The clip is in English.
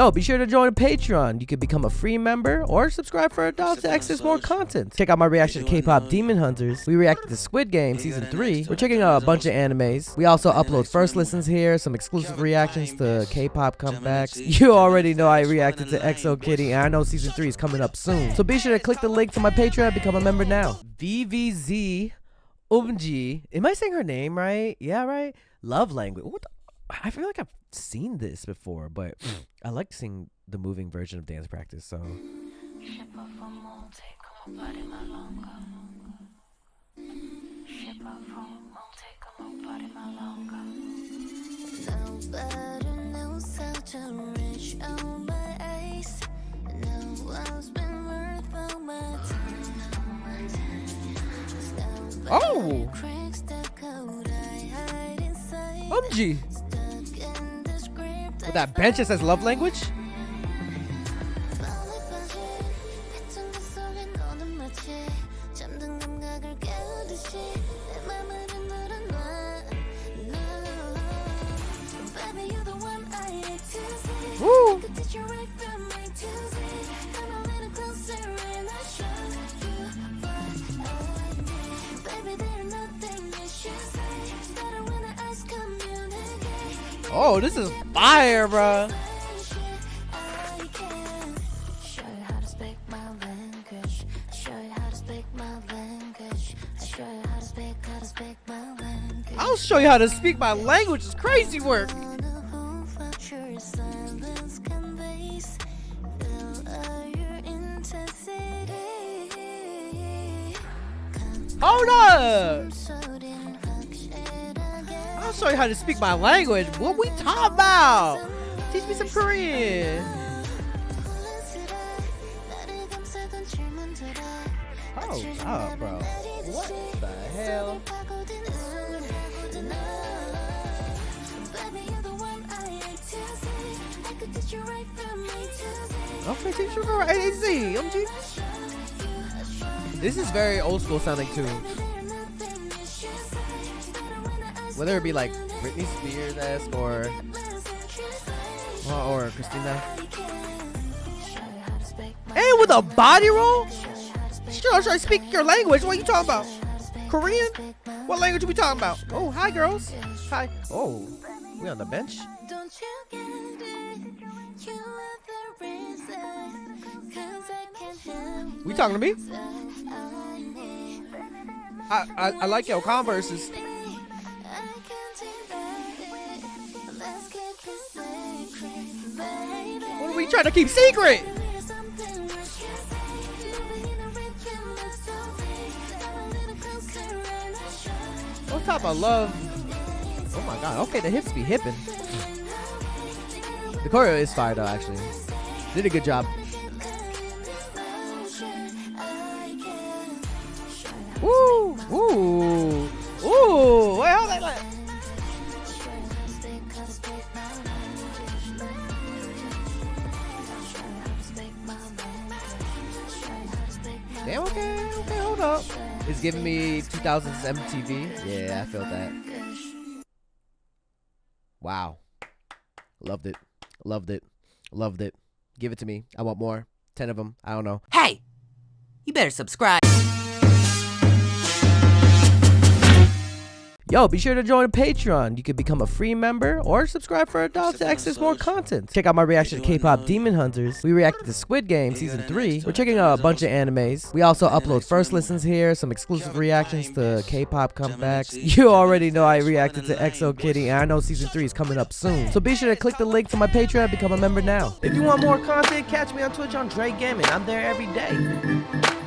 Yo, be sure to join Patreon. You can become a free member or subscribe for $1 to access more content. Check out my reaction to K-pop Demon Hunters. We reacted to Squid Game Season 3. We're checking out a bunch of animes. We also upload first listens here, some exclusive reactions to K-pop comebacks. You already know I reacted to EXO Kitty, and I know Season 3 is coming up soon. So be sure to click the link to my Patreon and become a member now. VIVIZ UMJI. Am I saying her name right? Yeah, right? Love Language. What the? I feel like I've seen this before, but I like seeing the moving version of Dance Practice, so. Oh! OMG! With that bench that says love language? Woo! Oh, this is fire, bro. I'll show you how to speak my language. It's crazy work. Hold up. I'll show you how to speak my language. What we talking about? Teach me some Korean. Hold up, bro. What the hell? Okay, teach you for AZ. This is very old school sounding too. Whether it be like Britney Spears-esque or Christina. And with a body roll? Sure, I speak your language. What are you talking about? Korean? What language are we talking about? Oh, hi girls. Hi. Oh, we on the bench? We talking to me? I like your Converses. What are we trying to keep secret? What type of love? Oh my god, okay, the hips be hipping. The choreo is fire though, actually. Did a good job. Woo! Ooh! Ooh! Wait, hold on. Damn, okay, hold up. It's giving me 2000s MTV. Yeah, I felt that. Wow. Loved it. Loved it. Loved it. Give it to me. I want more. 10 of them. I don't know. Hey! You better subscribe. Yo, be sure to join Patreon. You can become a free member or subscribe for $1 to access more content. Check out my reaction to K-pop Demon Hunters. We reacted to Squid Game Season 3. We're checking out a bunch of animes. We also upload first listens here, some exclusive reactions to K-pop comebacks. You already know I reacted to EXO Kitty, and I know Season 3 is coming up soon. So be sure to click the link to my Patreon and become a member now. If you want more content, catch me on Twitch on JREKML. I'm there every day.